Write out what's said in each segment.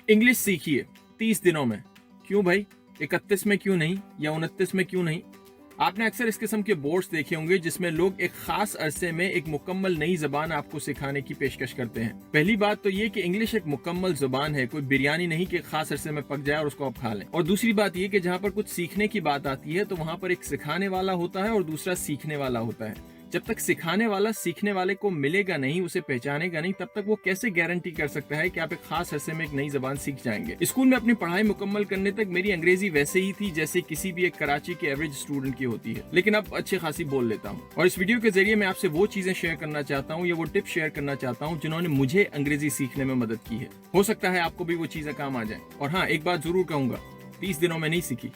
English सीखिए 30 दिनों में। क्यों भाई, 31 में क्यों नहीं या 29 में क्यों नहीं? आपने अक्सर इस किस्म के बोर्ड्स देखे होंगे जिसमें लोग एक खास अरसे में एक मुकम्मल नई जबान आपको सिखाने की पेशकश करते हैं। पहली बात तो ये कि इंग्लिश एक मुकम्मल जुबान है, कोई बिरयानी नहीं कि खास अरसे में पक जाए और उसको आप खा लें। और दूसरी बात ये कि जहाँ पर कुछ सीखने की बात आती है तो वहाँ पर एक सिखाने वाला होता है और दूसरा सीखने वाला होता है। जब तक सिखाने वाला सीखने वाले को मिलेगा नहीं, उसे पहचानेगा नहीं, तब तक वो कैसे गारंटी कर सकता है कि आप एक खास अरसे में एक नई जबान सीख जाएंगे। स्कूल में अपनी पढ़ाई मुकम्मल करने तक मेरी अंग्रेजी वैसे ही थी जैसे किसी भी एक कराची के एवरेज स्टूडेंट की होती है, लेकिन अब अच्छी खासी बोल लेता हूँ। और इस वीडियो के जरिए मैं आपसे वो चीजें शेयर करना चाहता हूँ या वो टिप्स शेयर करना चाहता हूँ जिन्होंने मुझे अंग्रेजी सीखने में मदद की है। हो सकता है आपको भी वो चीजें काम आ जाए। और हाँ, एक बात जरूर कहूंगा, 30 दिनों में नहीं सीखी।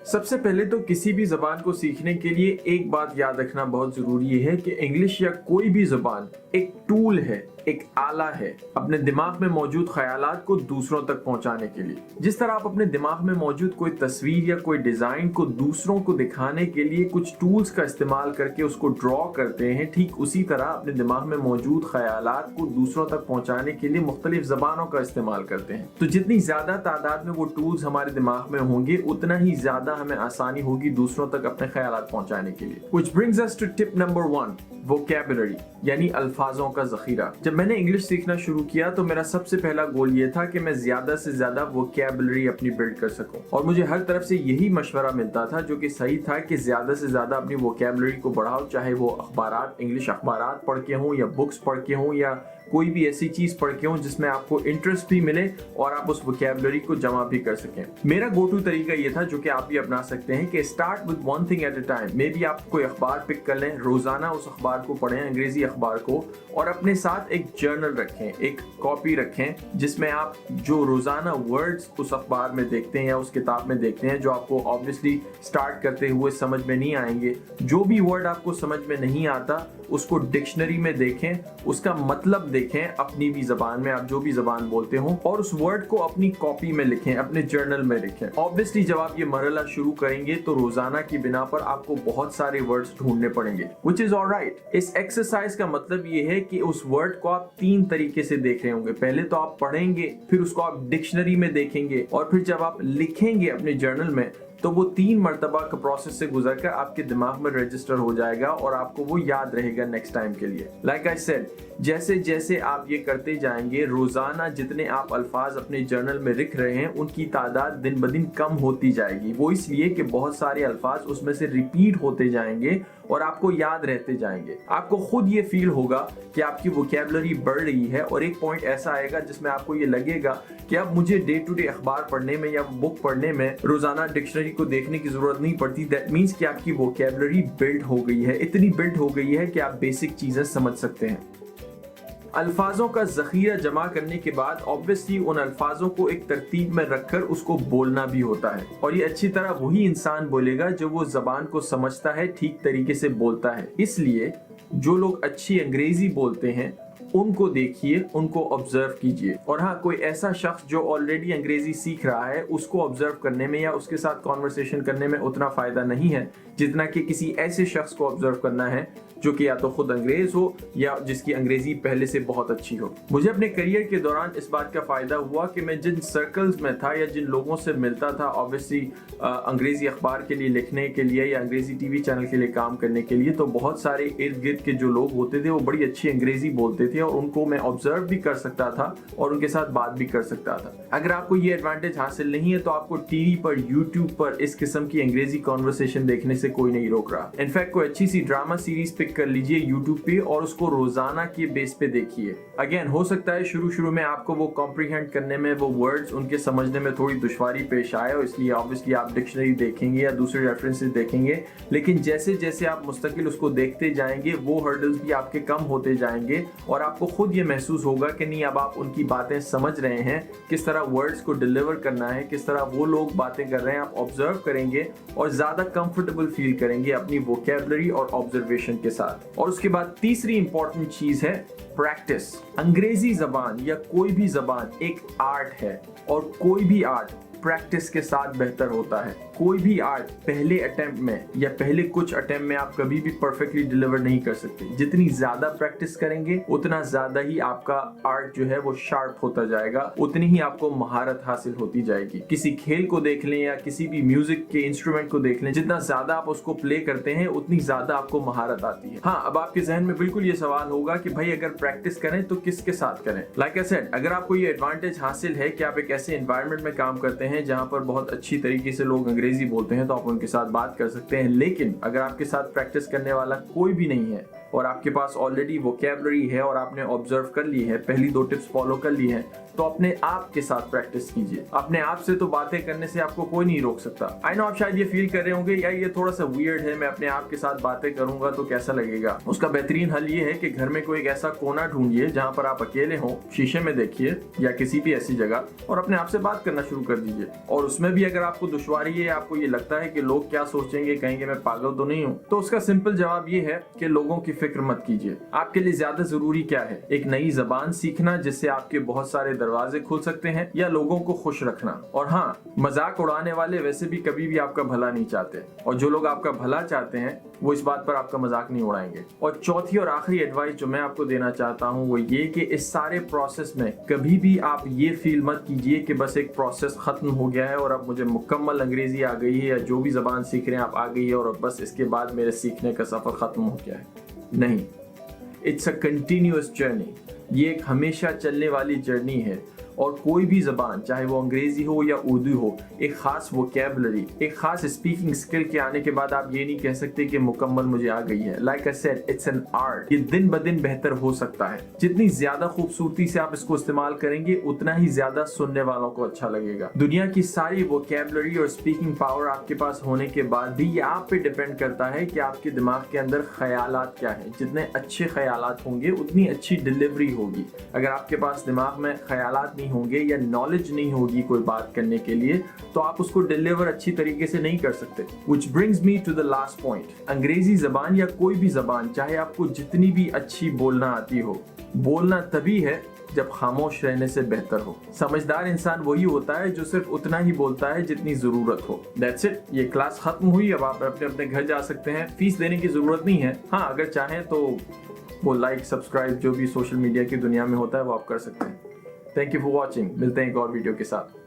सबसे पहले तो किसी भी जबान को सीखने के लिए एक बात याद रखना बहुत जरूरी है कि इंग्लिश या कोई भी जबान एक टूल है, एक आला है अपने दिमाग में मौजूद ख्यालात को दूसरों तक पहुंचाने के लिए। जिस तरह आप अपने दिमाग में मौजूद कोई तस्वीर या कोई डिजाइन को दूसरों को दिखाने के लिए कुछ टूल्स का इस्तेमाल करके उसको ड्रॉ करते हैं, ठीक उसी तरह अपने दिमाग में मौजूद ख्यालात को दूसरों तक पहुंचाने के लिए मुख्तलिफ जबानों का इस्तेमाल करते हैं। तो जितनी ज्यादा तादाद में वो टूल्स हमारे दिमाग में होंगे, उतना ही ज्यादा हमें आसानी होगी दूसरों तक अपने ख्यालात पहुंचाने के लिए। Which brings us to tip number 1, vocabulary यानी अल्फाजों का जखीरा। जब मैंने इंग्लिश सीखना शुरू किया तो मेरा सबसे पहला गोल ये था कि मैं ज्यादा से ज्यादा वोकैबुलरी अपनी बिल्ड कर सकूं, और मुझे हर तरफ से यही मशवरा मिलता था जो कि सही था कि ज्यादा से ज्यादा अपनी वोकैबुलरी को बढ़ाओ, चाहे वो अखबारात, इंग्लिश अखबारात पढ़ के हों या बुक्स पढ़ के हों या कोई भी ऐसी चीज पढ़ के हो जिसमें आपको इंटरेस्ट भी मिले और आप उस वोकैबुलरी को जमा भी कर सकें। मेरा गो टू तरीका ये था, जो कि आप भी अपना सकते हैं, कि start with one thing at a time. May be आप कोई अखबार पिक कर लें, रोजाना उस अखबार को पढ़ें, अंग्रेजी अखबार को, और अपने साथ एक जर्नल रखें, एक कॉपी रखें जिसमें आप जो रोजाना वर्ड्स उस अखबार में देखते हैं या उस किताब में देखते हैं जो आपको ऑब्वियसली स्टार्ट करते हुए समझ में नहीं आएंगे, जो भी वर्ड आपको समझ में नहीं आता उसको डिक्शनरी में देखें, उसका मतलब देखें अपनी भी जबान में, आप जो भी जबान बोलते हो, और उस वर्ड को अपनी कॉपी में लिखें, अपने जर्नल में लिखें। ऑब्वियसली जब आप ये मरहला शुरू करेंगे तो रोजाना की बिना पर आपको बहुत सारे वर्ड्स ढूंढने पड़ेंगे, which is alright। इस एक्सरसाइज का मतलब ये है कि उस वर्ड को आप 3 तरीके से देख रहे होंगे। पहले तो आप पढ़ेंगे, फिर उसको आप डिक्शनरी में देखेंगे, और फिर जब आप लिखेंगे अपने जर्नल में तो वो 3 मर्तबा का प्रोसेस से गुजरकर आपके दिमाग में रजिस्टर हो जाएगा और आपको वो याद रहेगा नेक्स्ट टाइम के लिए। लाइक आई सेड, जैसे जैसे आप ये करते जाएंगे, रोजाना जितने आप अल्फाज अपने जर्नल में लिख रहे हैं उनकी तादाद दिन ब दिन कम होती जाएगी। वो इसलिए कि बहुत सारे अल्फाज उसमें से रिपीट होते जाएंगे और आपको याद रहते जाएंगे। आपको खुद ये फील होगा कि आपकी वोकैबुलरी बढ़ रही है, और एक पॉइंट ऐसा आएगा जिसमें आपको ये लगेगा कि अब मुझे डे टू डे अखबार पढ़ने में या बुक पढ़ने में रोजाना डिक्शनरी को देखने की जरूरत नहीं पड़ती। दैट मीन्स कि आपकी वोकैबुलरी बिल्ड हो गई है, इतनी बिल्ड हो गई है कि आप बेसिक चीजें समझ सकते हैं। अल्फाजों का जखीरा जमा करने के बाद ऑब्वियसली उन अल्फाजों को एक तरतीब में रखकर उसको बोलना भी होता है, और ये अच्छी तरह वही इंसान बोलेगा जो वो जबान को समझता है, ठीक तरीके से बोलता है। इसलिए जो लोग अच्छी अंग्रेजी बोलते हैं उनको देखिए, उनको ऑब्जर्व कीजिए। और हाँ, कोई ऐसा शख्स जो ऑलरेडी अंग्रेजी सीख रहा है उसको ऑब्जर्व करने में या उसके साथ कॉन्वर्सेशन करने में उतना फायदा नहीं है जितना कि किसी ऐसे शख्स को ऑब्जर्व करना है जो कि या तो खुद अंग्रेज हो या जिसकी अंग्रेजी पहले से बहुत अच्छी हो। मुझे अपने करियर के दौरान इस बात का फायदा हुआ कि मैं जिन सर्कल्स में था या जिन लोगों से मिलता था, ऑब्वियसली अंग्रेजी अखबार के लिए लिखने के लिए या अंग्रेजी टीवी चैनल के लिए काम करने के लिए, तो बहुत सारे इर्द गिर्द के जो लोग होते थे वो बड़ी अच्छी अंग्रेजी बोलते थे और उनको मैं ऑब्जर्व भी कर सकता था और उनके साथ बात भी कर सकता था। अगर आपको ये एडवांटेज हासिल नहीं है तो आपको टीवी पर, यूट्यूब पर इस किस्म की अंग्रेजी कॉन्वर्सेशन देखने से कोई नहीं रोक रहा। इनफैक्ट कोई अच्छी सी ड्रामा सीरीज पिक कर लीजिए यूट्यूब पे और उसको रोजाना के बेस पे देखिए। अगेन, हो सकता है शुरू में आपको वो कॉम्प्रीहेंड करने में, वो वर्ड्स उनके समझने में थोड़ी दुश्वारी पेश आए, और इसलिए ऑब्वियसली आप डिक्शनरी देखेंगे या दूसरे रेफरेंसेस देखेंगे, लेकिन जैसे जैसे आप मुस्तकिल उसको देखते जाएंगे वो हर्डल्स भी आपके कम होते जाएंगे और आपको खुद ये महसूस होगा कि नहीं, अब आप उनकी बातें समझ रहे हैं, किस तरह वर्ड्स को डिलीवर करना है, किस तरह वो लोग बातें कर रहे हैं, आप ऑब्जर्व करेंगे और ज्यादा कंफर्टेबल फील करेंगे अपनी वोकैबुलरी और ऑब्जर्वेशन के साथ। और उसके बाद तीसरी इंपॉर्टेंट चीज है प्रैक्टिस। अंग्रेजी जबान या कोई भी जबान एक आर्ट है, और कोई भी आर्ट प्रैक्टिस के साथ बेहतर होता है। कोई भी आर्ट पहले अटेम्प्ट में या पहले कुछ अटेम्प्ट में आप कभी भी परफेक्टली डिलीवर नहीं कर सकते। जितनी ज्यादा प्रैक्टिस करेंगे उतना ज्यादा ही आपका आर्ट जो है वो शार्प होता जाएगा, उतनी ही आपको महारत हासिल होती जाएगी। किसी खेल को देख लें या किसी भी म्यूजिक के इंस्ट्रूमेंट को देख लें, जितना ज्यादा आप उसको प्ले करते हैं उतनी ज्यादा आपको महारत आती है। हाँ, अब आपके जहन में बिल्कुल ये सवाल होगा कि भाई अगर प्रैक्टिस करें तो किसके साथ करें। लाइक आई सेड, अगर आपको ये एडवांटेज हासिल है कि आप एक ऐसे एनवायरनमेंट में काम करते हैं जहां पर बहुत अच्छी तरीके से लोग अंग्रेजी बोलते हैं, तो आप उनके साथ बात कर सकते हैं। लेकिन अगर आपके साथ प्रैक्टिस करने वाला कोई भी नहीं है और आपके पास ऑलरेडी वोकैबुलरी है और आपने ऑब्जर्व कर ली है, पहली 2 टिप्स फॉलो कर ली है, तो अपने आप के साथ प्रैक्टिस कीजिए। अपने आप से तो बातें करने से आपको कोई नहीं रोक सकता। आई नो आप शायद ये फील कर रहे होंगे यार ये थोड़ा सा वियर्ड है, मैं अपने आप के साथ बातें करूंगा तो कैसा लगेगा। उसका बेहतरीन हल ये है कि घर में कोई एक ऐसा कोना ढूंढिए जहां पर आप अकेले हो, शीशे में देखिए या किसी भी ऐसी जगह, और अपने आप से बात करना शुरू कर दीजिए। और उसमें भी अगर आपको दुश्वारी है, आपको ये लगता है कि लोग क्या सोचेंगे, कहेंगे मैं पागल तो नहीं हूँ, तो उसका सिंपल जवाब ये है कि लोगों की फिक्र मत कीजिए। आपके लिए ज्यादा जरूरी क्या है, एक नई जबान सीखना जिससे आपके बहुत सारे दरवाजे खुल सकते हैं, या लोगों को खुश रखना। और हाँ, मजाक उड़ाने वाले वैसे भी कभी भी आपका भला नहीं चाहते, और जो लोग आपका भला चाहते हैं वो इस बात पर आपका मजाक नहीं उड़ाएंगे। और चौथी और आखिरी एडवाइस जो मैं आपको देना चाहता हूँ वो ये कि इस सारे प्रोसेस में कभी भी आप ये फील मत कीजिए कि बस एक प्रोसेस खत्म हो गया है और अब मुझे मुकम्मल अंग्रेजी आ गई है या जो भी जबान सीख रहे हैं आप आ गई है और बस इसके बाद मेरे सीखने का सफर खत्म हो गया है। नहीं, इट्स अ कंटिन्यूअस जर्नी। ये एक हमेशा चलने वाली जर्नी है, और कोई भी जबान, चाहे वो अंग्रेजी हो या उर्दू हो, एक खास वोकैबुलरी, एक खास स्पीकिंग स्किल के आने के बाद आप ये नहीं कह सकते कि मुकम्मल मुझे आ गई है। Like I said, it's an art. ये दिन ब दिन बेहतर हो सकता है। जितनी ज्यादा खूबसूरती से आप इसको इस्तेमाल करेंगे उतना ही ज्यादा सुनने वालों को अच्छा लगेगा। दुनिया की सारी वोकैबुलरी और स्पीकिंग पावर आपके पास होने के बाद भी ये आप पे डिपेंड करता है कि आपके दिमाग के अंदर ख्यालात क्या है। जितने अच्छे ख्यालात होंगे उतनी अच्छी डिलीवरी होगी। अगर आपके पास दिमाग में ख्यालात होंगे या नॉलेज नहीं होगी कोई बात करने के लिए, तो आप उसको डिलीवर अच्छी तरीके से नहीं कर सकते। Which brings me to the last point. अंग्रेजी जबान या कोई भी जबान, चाहे आपको जितनी भी अच्छी बोलना आती हो, बोलना तभी है जब खामोश रहने से बेहतर हो। समझदार इंसान वही होता है जो सिर्फ उतना ही बोलता है जितनी जरूरत हो। That's it. ये क्लास खत्म हुई। अब आप अपने अपने घर जा सकते हैं। फीस देने की जरूरत नहीं है। हाँ, अगर चाहें तो वो लाइक सब्सक्राइब जो भी सोशल मीडिया की दुनिया में होता है वो आप कर सकते हैं। Thank you for watching. मिलते हैं एक और वीडियो के साथ।